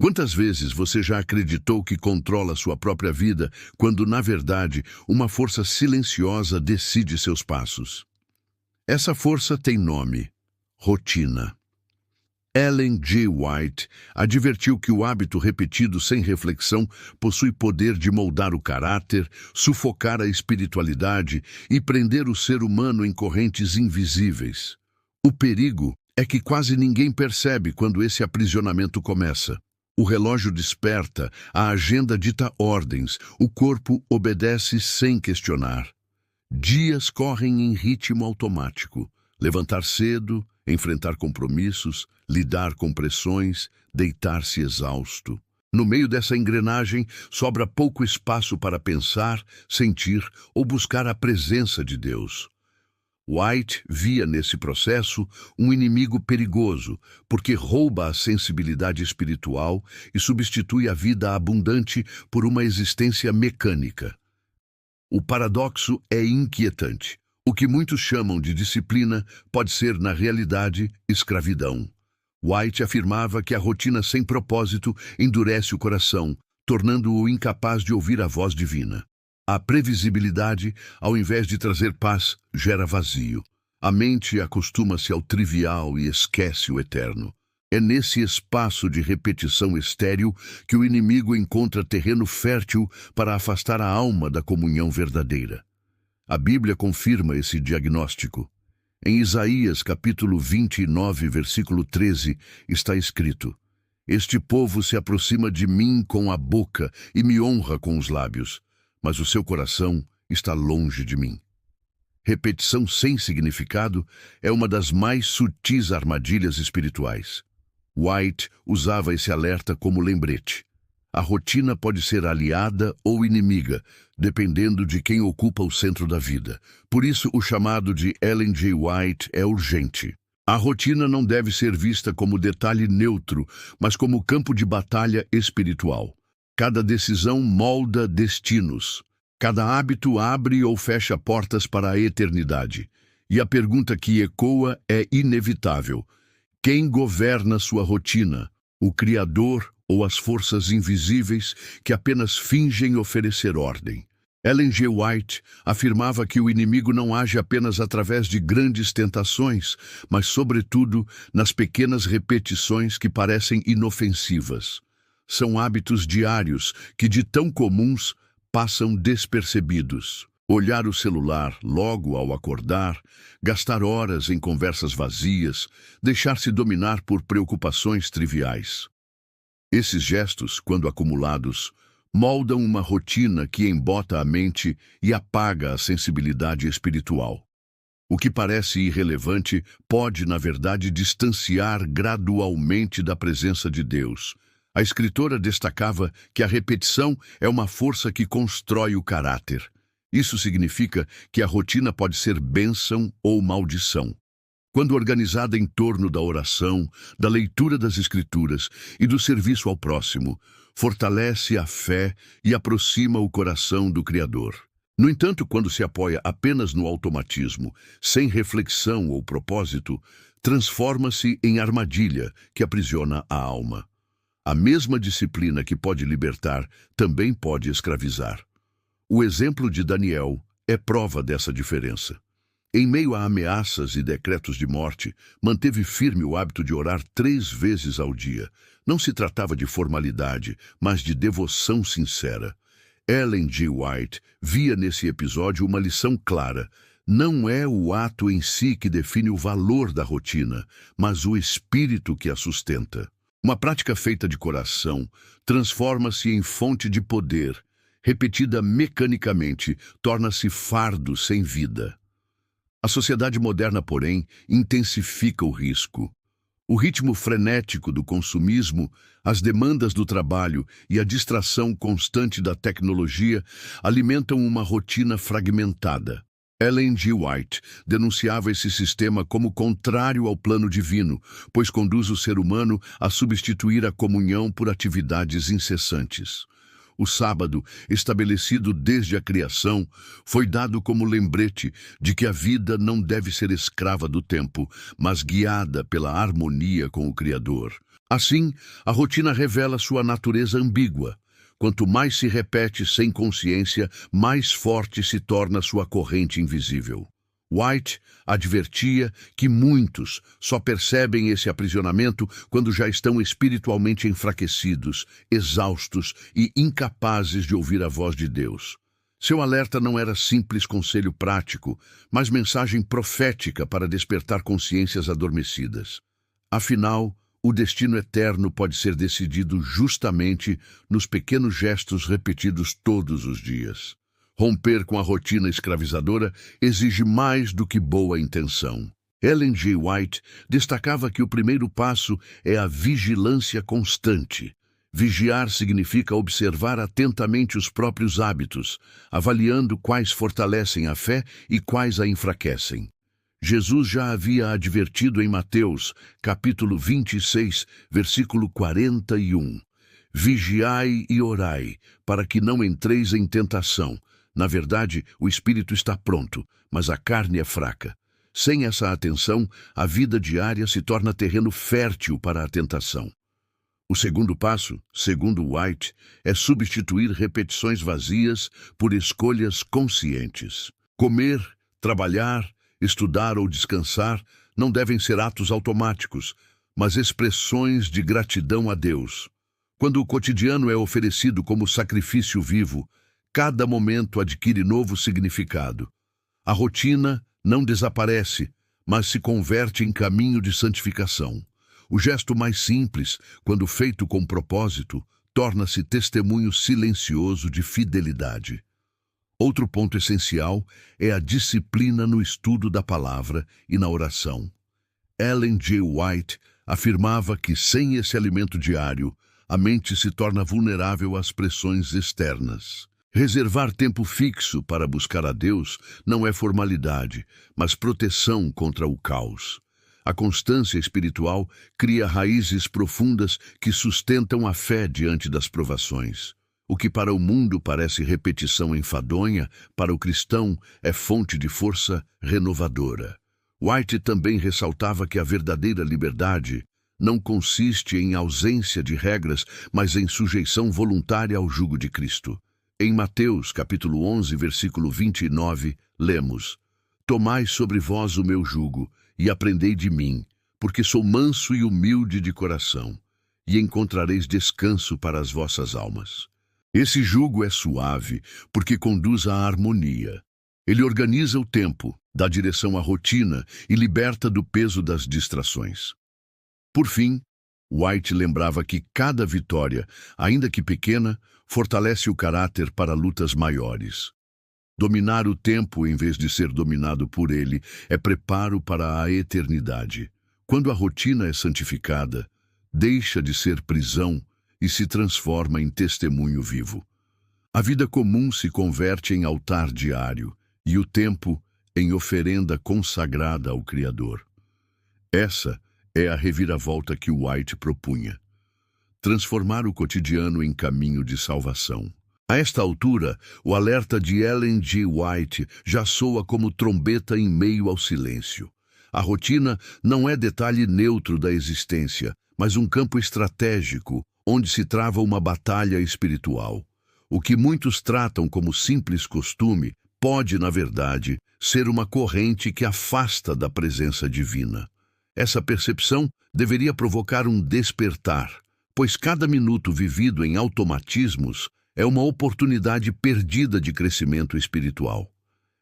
Quantas vezes você já acreditou que controla sua própria vida, quando, na verdade, uma força silenciosa decide seus passos? Essa força tem nome: rotina. Ellen G. White advertiu que o hábito repetido sem reflexão possui poder de moldar o caráter, sufocar a espiritualidade e prender o ser humano em correntes invisíveis. O perigo é que quase ninguém percebe quando esse aprisionamento começa. O relógio desperta, a agenda dita ordens, o corpo obedece sem questionar. Dias correm em ritmo automático. Levantar cedo, enfrentar compromissos, lidar com pressões, deitar-se exausto. No meio dessa engrenagem, sobra pouco espaço para pensar, sentir ou buscar a presença de Deus. White via nesse processo um inimigo perigoso, porque rouba a sensibilidade espiritual e substitui a vida abundante por uma existência mecânica. O paradoxo é inquietante. O que muitos chamam de disciplina pode ser, na realidade, escravidão. White afirmava que a rotina sem propósito endurece o coração, tornando-o incapaz de ouvir a voz divina. A previsibilidade, ao invés de trazer paz, gera vazio. A mente acostuma-se ao trivial e esquece o eterno. É nesse espaço de repetição estéril que o inimigo encontra terreno fértil para afastar a alma da comunhão verdadeira. A Bíblia confirma esse diagnóstico. Em Isaías, capítulo 29, versículo 13, está escrito: "Este povo se aproxima de mim com a boca e me honra com os lábios, mas o seu coração está longe de mim." Repetição sem significado é uma das mais sutis armadilhas espirituais. White usava esse alerta como lembrete. A rotina pode ser aliada ou inimiga, dependendo de quem ocupa o centro da vida. Por isso, o chamado de Ellen G. White é urgente. A rotina não deve ser vista como detalhe neutro, mas como campo de batalha espiritual. Cada decisão molda destinos. Cada hábito abre ou fecha portas para a eternidade. E a pergunta que ecoa é inevitável: quem governa sua rotina? O Criador ou as forças invisíveis que apenas fingem oferecer ordem? Ellen G. White afirmava que o inimigo não age apenas através de grandes tentações, mas, sobretudo, nas pequenas repetições que parecem inofensivas. São hábitos diários que, de tão comuns, passam despercebidos. Olhar o celular logo ao acordar, gastar horas em conversas vazias, deixar-se dominar por preocupações triviais. Esses gestos, quando acumulados, moldam uma rotina que embota a mente e apaga a sensibilidade espiritual. O que parece irrelevante pode, na verdade, distanciar gradualmente da presença de Deus. A escritora destacava que a repetição é uma força que constrói o caráter. Isso significa que a rotina pode ser bênção ou maldição. Quando organizada em torno da oração, da leitura das Escrituras e do serviço ao próximo, fortalece a fé e aproxima o coração do Criador. No entanto, quando se apoia apenas no automatismo, sem reflexão ou propósito, transforma-se em armadilha que aprisiona a alma. A mesma disciplina que pode libertar também pode escravizar. O exemplo de Daniel é prova dessa diferença. Em meio a ameaças e decretos de morte, manteve firme o hábito de orar 3 vezes ao dia. Não se tratava de formalidade, mas de devoção sincera. Ellen G. White via nesse episódio uma lição clara. Não é o ato em si que define o valor da rotina, mas o espírito que a sustenta. Uma prática feita de coração transforma-se em fonte de poder. Repetida mecanicamente, torna-se fardo sem vida. A sociedade moderna, porém, intensifica o risco. O ritmo frenético do consumismo, as demandas do trabalho e a distração constante da tecnologia alimentam uma rotina fragmentada. Ellen G. White denunciava esse sistema como contrário ao plano divino, pois conduz o ser humano a substituir a comunhão por atividades incessantes. O sábado, estabelecido desde a criação, foi dado como lembrete de que a vida não deve ser escrava do tempo, mas guiada pela harmonia com o Criador. Assim, a rotina revela sua natureza ambígua. Quanto mais se repete sem consciência, mais forte se torna sua corrente invisível. White advertia que muitos só percebem esse aprisionamento quando já estão espiritualmente enfraquecidos, exaustos e incapazes de ouvir a voz de Deus. Seu alerta não era simples conselho prático, mas mensagem profética para despertar consciências adormecidas. Afinal, o destino eterno pode ser decidido justamente nos pequenos gestos repetidos todos os dias. Romper com a rotina escravizadora exige mais do que boa intenção. Ellen G. White destacava que o primeiro passo é a vigilância constante. Vigiar significa observar atentamente os próprios hábitos, avaliando quais fortalecem a fé e quais a enfraquecem. Jesus já havia advertido em Mateus, capítulo 26, versículo 41. Vigiai e orai, para que não entreis em tentação. Na verdade, o espírito está pronto, mas a carne é fraca. Sem essa atenção, a vida diária se torna terreno fértil para a tentação. O segundo passo, segundo White, é substituir repetições vazias por escolhas conscientes. Comer, trabalhar, estudar ou descansar não devem ser atos automáticos, mas expressões de gratidão a Deus. Quando o cotidiano é oferecido como sacrifício vivo, cada momento adquire novo significado. A rotina não desaparece, mas se converte em caminho de santificação. O gesto mais simples, quando feito com propósito, torna-se testemunho silencioso de fidelidade. Outro ponto essencial é a disciplina no estudo da palavra e na oração. Ellen G. White afirmava que sem esse alimento diário, a mente se torna vulnerável às pressões externas. Reservar tempo fixo para buscar a Deus não é formalidade, mas proteção contra o caos. A constância espiritual cria raízes profundas que sustentam a fé diante das provações. O que para o mundo parece repetição enfadonha, para o cristão é fonte de força renovadora. White também ressaltava que a verdadeira liberdade não consiste em ausência de regras, mas em sujeição voluntária ao jugo de Cristo. Em Mateus, capítulo 11, versículo 29, lemos: Tomai sobre vós o meu jugo, e aprendei de mim, porque sou manso e humilde de coração, e encontrareis descanso para as vossas almas. Esse jugo é suave, porque conduz à harmonia. Ele organiza o tempo, dá direção à rotina e liberta do peso das distrações. Por fim, White lembrava que cada vitória, ainda que pequena, fortalece o caráter para lutas maiores. Dominar o tempo em vez de ser dominado por ele é preparo para a eternidade. Quando a rotina é santificada, deixa de ser prisão e se transforma em testemunho vivo. A vida comum se converte em altar diário e o tempo em oferenda consagrada ao Criador. Essa é a reviravolta que White propunha: transformar o cotidiano em caminho de salvação. A esta altura, o alerta de Ellen G. White já soa como trombeta em meio ao silêncio. A rotina não é detalhe neutro da existência, mas um campo estratégico onde se trava uma batalha espiritual. O que muitos tratam como simples costume pode, na verdade, ser uma corrente que afasta da presença divina. Essa percepção deveria provocar um despertar, pois cada minuto vivido em automatismos é uma oportunidade perdida de crescimento espiritual.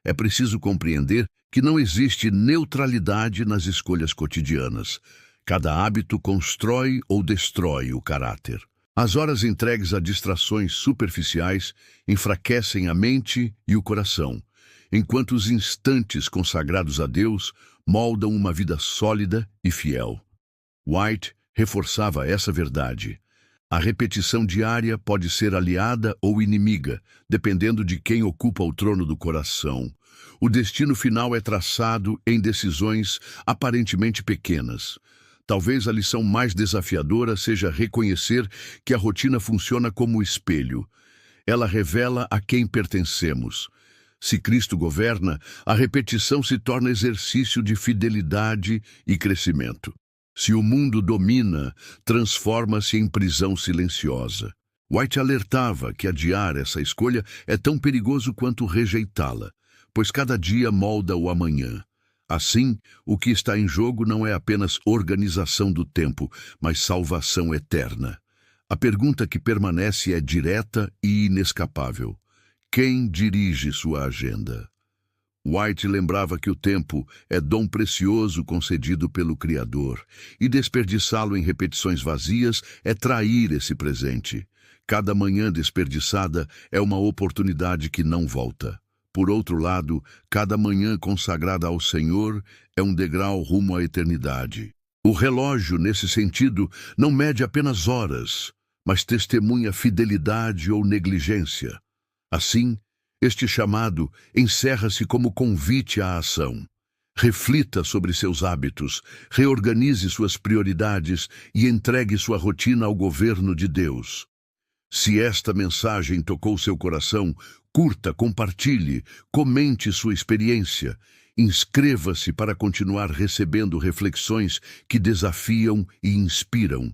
É preciso compreender que não existe neutralidade nas escolhas cotidianas. Cada hábito constrói ou destrói o caráter. As horas entregues a distrações superficiais enfraquecem a mente e o coração, enquanto os instantes consagrados a Deus moldam uma vida sólida e fiel. White reforçava essa verdade. A repetição diária pode ser aliada ou inimiga, dependendo de quem ocupa o trono do coração. O destino final é traçado em decisões aparentemente pequenas. Talvez a lição mais desafiadora seja reconhecer que a rotina funciona como espelho. Ela revela a quem pertencemos. Se Cristo governa, a repetição se torna exercício de fidelidade e crescimento. Se o mundo domina, transforma-se em prisão silenciosa. White alertava que adiar essa escolha é tão perigoso quanto rejeitá-la, pois cada dia molda o amanhã. Assim, o que está em jogo não é apenas organização do tempo, mas salvação eterna. A pergunta que permanece é direta e inescapável: quem dirige sua agenda? White lembrava que o tempo é dom precioso concedido pelo Criador, e desperdiçá-lo em repetições vazias é trair esse presente. Cada manhã desperdiçada é uma oportunidade que não volta. Por outro lado, cada manhã consagrada ao Senhor é um degrau rumo à eternidade. O relógio, nesse sentido, não mede apenas horas, mas testemunha fidelidade ou negligência. Assim, este chamado encerra-se como convite à ação. Reflita sobre seus hábitos, reorganize suas prioridades e entregue sua rotina ao governo de Deus. Se esta mensagem tocou seu coração, curta, compartilhe, comente sua experiência. Inscreva-se para continuar recebendo reflexões que desafiam e inspiram.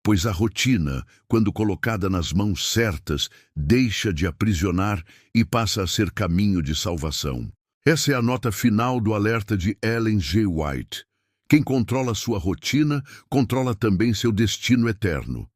Pois a rotina, quando colocada nas mãos certas, deixa de aprisionar e passa a ser caminho de salvação. Essa é a nota final do alerta de Ellen G. White. Quem controla sua rotina, controla também seu destino eterno.